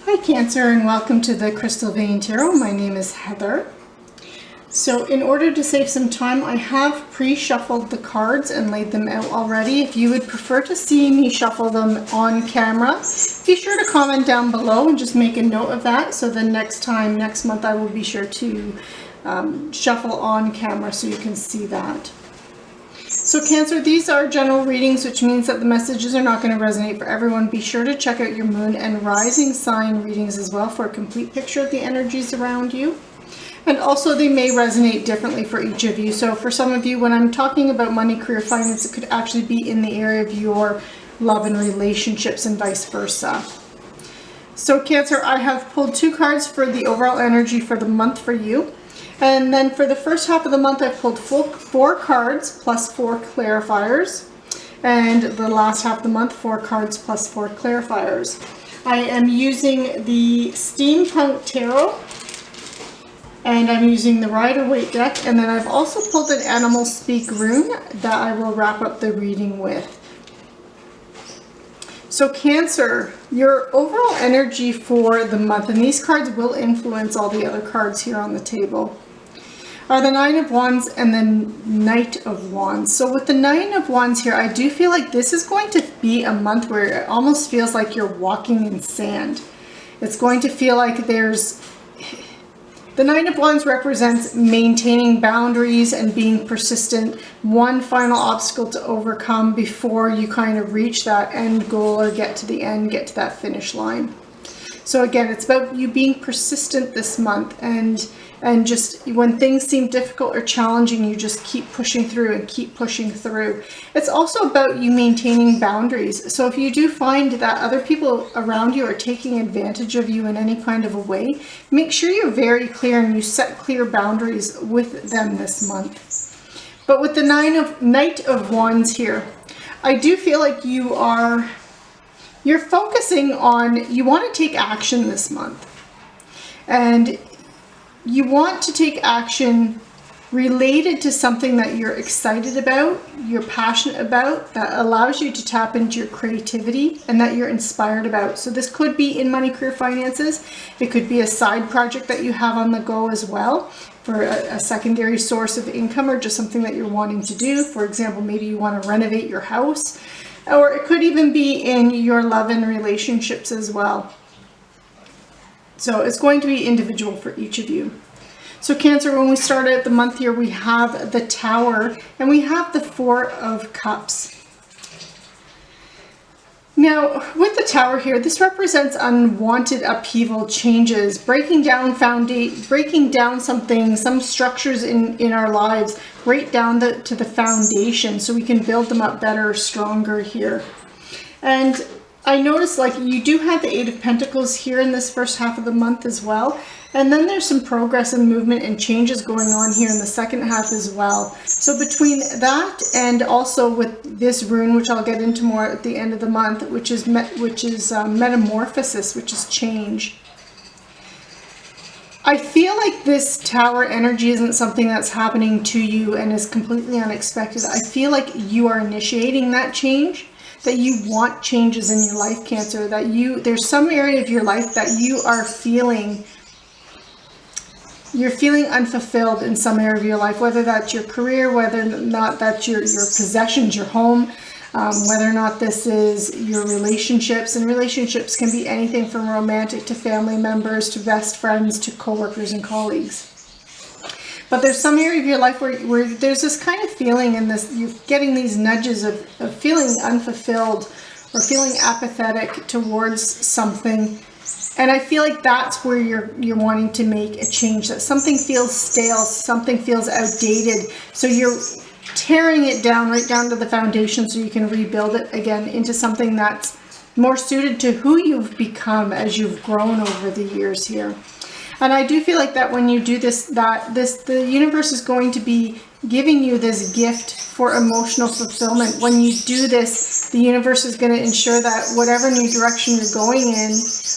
Hi Cancer, and welcome to the Crystal Vein Tarot. My name is Heather. So in order to save some time, I have pre-shuffled the cards and laid them out already. If you would prefer to see me shuffle them on camera, be sure to comment down below and just make a note of that. So the next month, I will be sure to shuffle on camera so you can see that. So Cancer, these are general readings, which means that the messages are not going to resonate for everyone. Be sure to check out your moon and rising sign readings as well for a complete picture of the energies around you. And also they may resonate differently for each of you. So for some of you, when I'm talking about money, career, finance, it could actually be in the area of your love and relationships and vice versa. So Cancer, I have pulled 2 cards for the overall energy for the month for you. And then for the first half of the month, I pulled 4 cards plus 4 clarifiers. And the last half of the month, 4 cards plus 4 clarifiers. I am using the Steampunk Tarot. And I'm using the Rider-Waite deck. And then I've also pulled an Animal Speak rune that I will wrap up the reading with. So Cancer, your overall energy for the month, and these cards will influence all the other cards here on the table, are the 9 of Wands and the Knight of Wands. So with the 9 of Wands here, I do feel like this is going to be a month where it almost feels like you're walking in sand. It's going to feel like there's... The 9 of Wands represents maintaining boundaries and being persistent, one final obstacle to overcome before you kind of reach that end goal or get to the end, get to that finish line. So again, it's about you being persistent this month, and just when things seem difficult or challenging, you just keep pushing through and keep pushing through. It's also about you maintaining boundaries. So if you do find that other people around you are taking advantage of you in any kind of a way, make sure you're very clear and you set clear boundaries with them this month. But with the Knight of Wands here, I do feel like you're focusing on, you want to take action this month. And you want to take action related to something that you're excited about, you're passionate about, that allows you to tap into your creativity and that you're inspired about. So this could be in money, career, finances. It could be a side project that you have on the go as well for a secondary source of income, or just something that you're wanting to do. For example, maybe you want to renovate your house, or it could even be in your love and relationships as well. So it's going to be individual for each of you. So Cancer, when we start out the month here, we have the Tower and we have the 4 of Cups. Now, with the Tower here, this represents unwanted upheaval, changes, breaking down something, some structures in our lives, right down to the foundation, so we can build them up better, stronger here. And I noticed, like, you do have the 8 of Pentacles here in this first half of the month as well. And then there's some progress and movement and changes going on here in the second half as well. So between that and also with this rune, which I'll get into more at the end of the month, which is Metamorphosis, which is change. I feel like this Tower energy isn't something that's happening to you and is completely unexpected. I feel like you are initiating that change, that you want changes in your life, Cancer, that there's some area of your life that you're feeling unfulfilled in some area of your life, whether that's your career, whether or not that's your possessions, your home, whether or not this is your relationships. And relationships can be anything from romantic to family members to best friends to coworkers and colleagues. But there's some area of your life where there's this kind of feeling, and you're getting these nudges of feeling unfulfilled or feeling apathetic towards something. And I feel like that's where you're wanting to make a change, that something feels stale, something feels outdated. So you're tearing it down, right down to the foundation, so you can rebuild it again into something that's more suited to who you've become as you've grown over the years here. And I do feel like that when you do this, the universe is going to be giving you this gift for emotional fulfillment. When you do this, the universe is going to ensure that whatever new direction you're going in,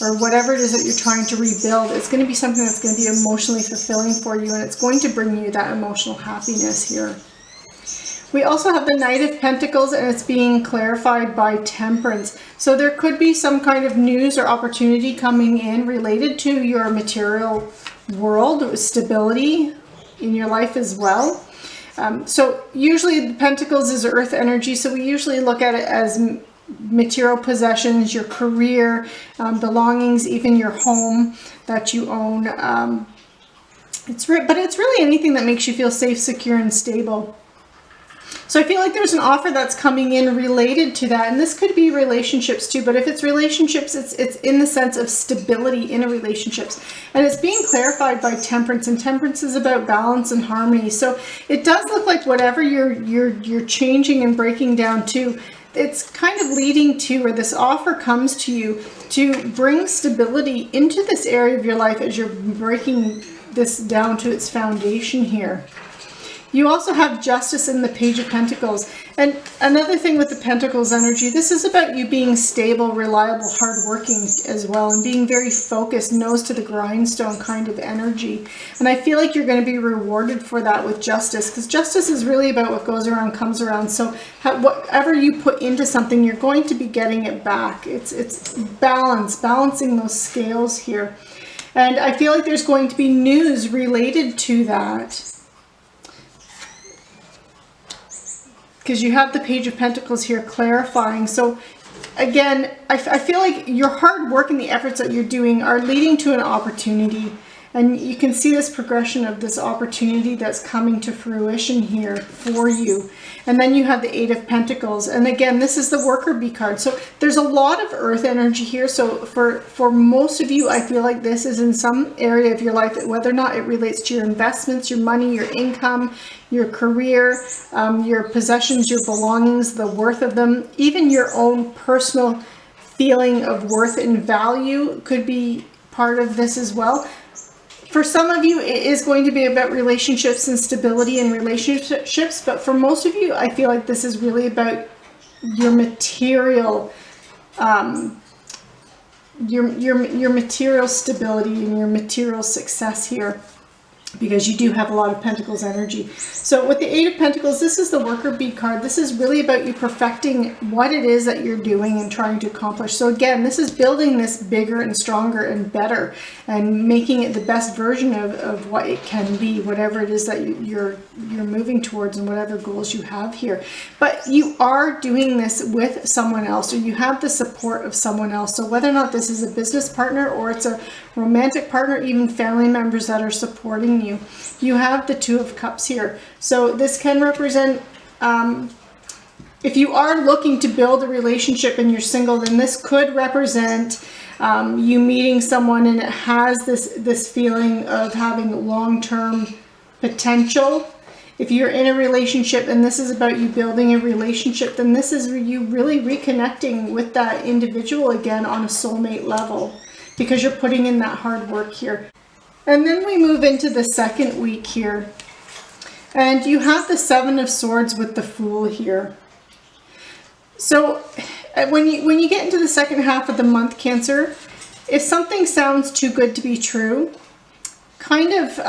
or whatever it is that you're trying to rebuild, it's going to be something that's going to be emotionally fulfilling for you, and it's going to bring you that emotional happiness here. We also have the Knight of Pentacles, and it's being clarified by Temperance. So there could be some kind of news or opportunity coming in related to your material world, stability in your life as well. So usually the Pentacles is earth energy, so we usually look at it as material possessions, your career, belongings, even your home that you own. But it's really anything that makes you feel safe, secure, and stable. So I feel like there's an offer that's coming in related to that, and this could be relationships too, but if it's relationships, it's in the sense of stability in a relationships, and it's being clarified by Temperance, and Temperance is about balance and harmony. So it does look like whatever you're changing and breaking down to, it's kind of leading to, or this offer comes to you to bring stability into this area of your life as you're breaking this down to its foundation here. You also have Justice in the Page of Pentacles. And another thing with the Pentacles energy, this is about you being stable, reliable, hardworking as well, and being very focused, nose to the grindstone kind of energy. And I feel like you're going to be rewarded for that with Justice, because Justice is really about what goes around comes around. So whatever you put into something, you're going to be getting it back. It's balancing those scales here. And I feel like there's going to be news related to that, because you have the Page of Pentacles here clarifying. So again, I feel like your hard work and the efforts that you're doing are leading to an opportunity. And you can see this progression of this opportunity that's coming to fruition here for you. And then you have the Eight of Pentacles. And again, this is the Worker Bee card. So there's a lot of earth energy here. So for most of you, I feel like this is in some area of your life, whether or not it relates to your investments, your money, your income, your career, your possessions, your belongings, the worth of them, even your own personal feeling of worth and value could be part of this as well. For some of you, it is going to be about relationships and stability in relationships, but for most of you, I feel like this is really about your material, your material stability and your material success here, because you do have a lot of Pentacles energy. So with the Eight of Pentacles, this is the Worker Bee card. This is really about you perfecting what it is that you're doing and trying to accomplish. So again, this is building this bigger and stronger and better, and making it the best version of what it can be, whatever it is that you're moving towards and whatever goals you have here. But you are doing this with someone else, or you have the support of someone else. So whether or not this is a business partner or it's a romantic partner, even family members that are supporting you. You have the Two of Cups here. So this can represent, if you are looking to build a relationship and you're single, then this could represent you meeting someone, and it has this feeling of having long-term potential. If you're in a relationship and this is about you building a relationship, then this is you really reconnecting with that individual again on a soulmate level, because you're putting in that hard work here. And then we move into the second week here. And you have the Seven of Swords with the Fool here. So when you get into the second half of the month, Cancer, if something sounds too good to be true, kind of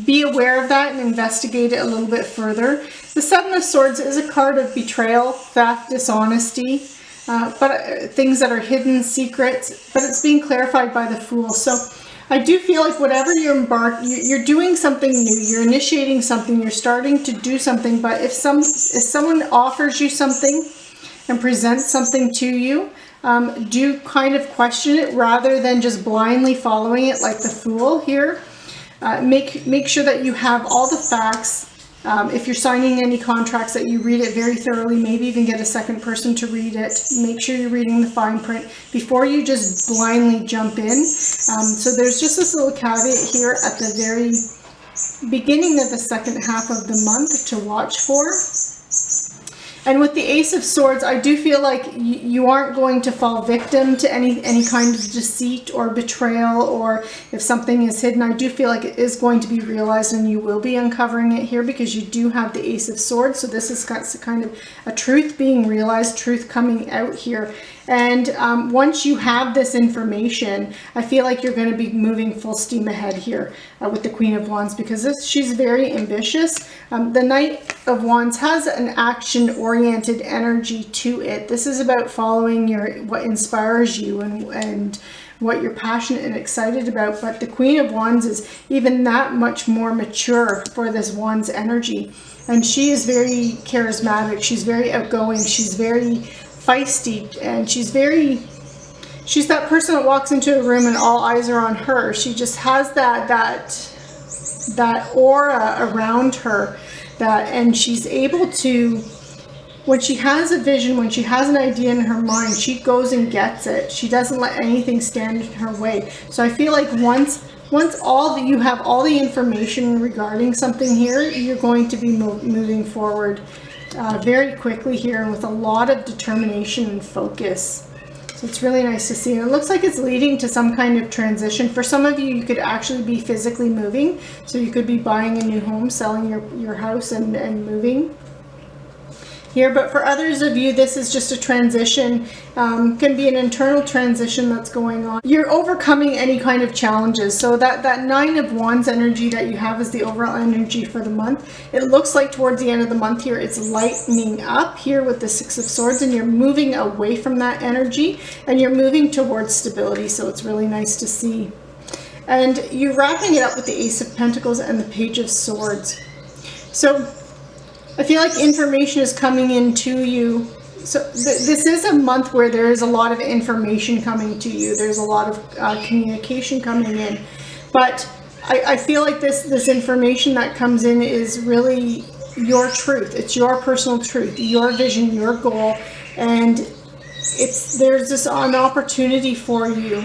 be aware of that and investigate it a little bit further. The Seven of Swords is a card of betrayal, theft, dishonesty, but things that are hidden, secrets, but it's being clarified by the Fool. So I do feel like whatever you're doing something new, you're initiating something, you're starting to do something, but if someone offers you something and presents something to you, do kind of question it rather than just blindly following it like the Fool here. Make sure that you have all the facts. If you're signing any contracts, that you read it very thoroughly, maybe even get a second person to read it. Make sure you're reading the fine print before you just blindly jump in. So there's just this little caveat here at the very beginning of the second half of the month to watch for. And with the Ace of Swords, I do feel like you aren't going to fall victim to any kind of deceit or betrayal, or if something is hidden, I do feel like it is going to be realized and you will be uncovering it here because you do have the Ace of Swords. So this is kind of a truth being realized, truth coming out here. And once you have this information, I feel like you're going to be moving full steam ahead here with the Queen of Wands, because she's very ambitious. The Knight of Wands has an action-oriented energy to it. This is about following what inspires you and what you're passionate and excited about. But the Queen of Wands is even that much more mature for this Wands energy. And she is very charismatic. She's very outgoing. She's very feisty, and she's that person that walks into a room and all eyes are on her. She just has that aura around her, and she's able to, when she has a vision, when she has an idea in her mind, she goes and gets it. She doesn't let anything stand in her way. So I feel like once you have all the information regarding something here, you're going to be moving forward very quickly here, and with a lot of determination and focus. So it's really nice to see. And it looks like it's leading to some kind of transition. For some of you, you could actually be physically moving. So you could be buying a new home, selling your house and moving here. But for others of you, this is just a transition. Can be an internal transition that's going on. You're overcoming any kind of challenges. So that Nine of Wands energy that you have is the overall energy for the month. It looks like towards the end of the month here, it's lightening up here with the Six of Swords, and you're moving away from that energy and you're moving towards stability. So it's really nice to see. And you're wrapping it up with the Ace of Pentacles and the Page of Swords. So I feel like information is coming in to you. So this is a month where there is a lot of information coming to you. There's a lot of communication coming in. But I feel like this information that comes in is really your truth. It's your personal truth, your vision, your goal. And there's an opportunity for you.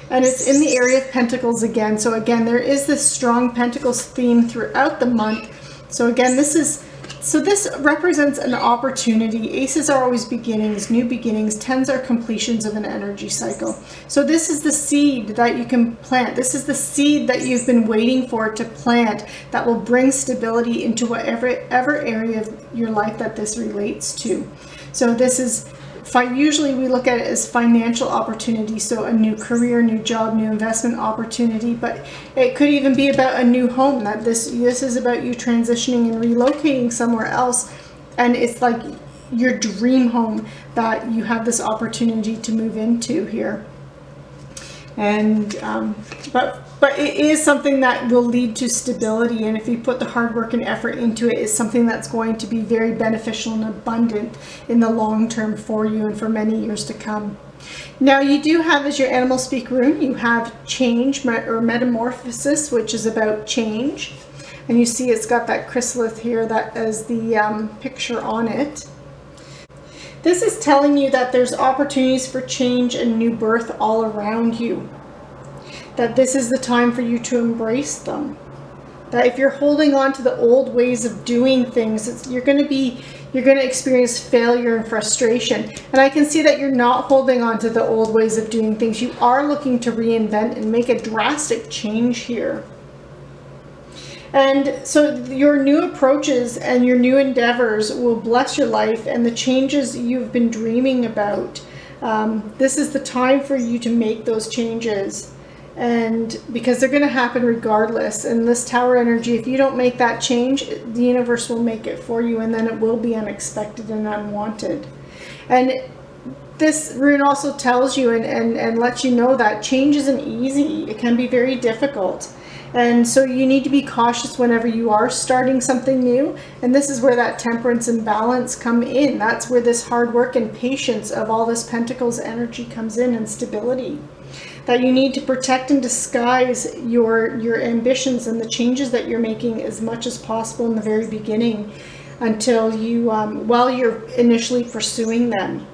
And it's in the area of Pentacles again. So again, there is this strong Pentacles theme throughout the month. So again, this represents an opportunity. Aces are always beginnings, new beginnings. Tens are completions of an energy cycle. So this is the seed that you can plant. This is the seed that you've been waiting for to plant, that will bring stability into whatever area of your life that this relates to. So this is, usually we look at it as financial opportunity, so a new career, new job, new investment opportunity, but it could even be about a new home, that this is about you transitioning and relocating somewhere else, and it's like your dream home that you have this opportunity to move into here. And but it is something that will lead to stability, and if you put the hard work and effort into it, it's something that's going to be very beneficial and abundant in the long term for you and for many years to come. Now you do have, as your animal speak rune, you have change or metamorphosis, which is about change, and you see it's got that chrysalis here that is the picture on it. This is telling you that there's opportunities for change and new birth all around you. That this is the time for you to embrace them. That if you're holding on to the old ways of doing things, you're going to experience failure and frustration. And I can see that you're not holding on to the old ways of doing things. You are looking to reinvent and make a drastic change here. And so your new approaches and your new endeavors will bless your life, and the changes you've been dreaming about. This is the time for you to make those changes, and because they're going to happen regardless. And this Tower energy, if you don't make that change, the universe will make it for you, and then it will be unexpected and unwanted. And this rune also tells you and lets you know that change isn't easy. It can be very difficult. And so you need to be cautious whenever you are starting something new. And this is where that temperance and balance come in. That's where this hard work and patience of all this Pentacles energy comes in, and stability. That you need to protect and disguise your ambitions and the changes that you're making as much as possible in the very beginning, until you, while you're initially pursuing them.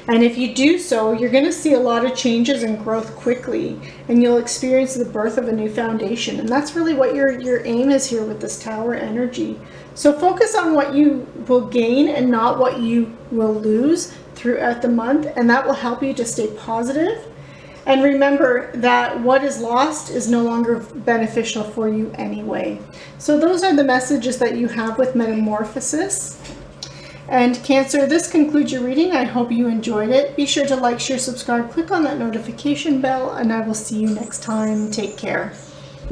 And if you do so, you're going to see a lot of changes and growth quickly, and you'll experience the birth of a new foundation. And that's really what your aim is here with this Tower energy, So focus on what you will gain and not what you will lose throughout the month, and that will help you to stay positive. And remember that what is lost is no longer beneficial for you anyway. So those are the messages that you have with Metamorphosis. And Cancer, this concludes your reading. I hope you enjoyed it. Be sure to like, share, subscribe, click on that notification bell, and I will see you next time. Take care.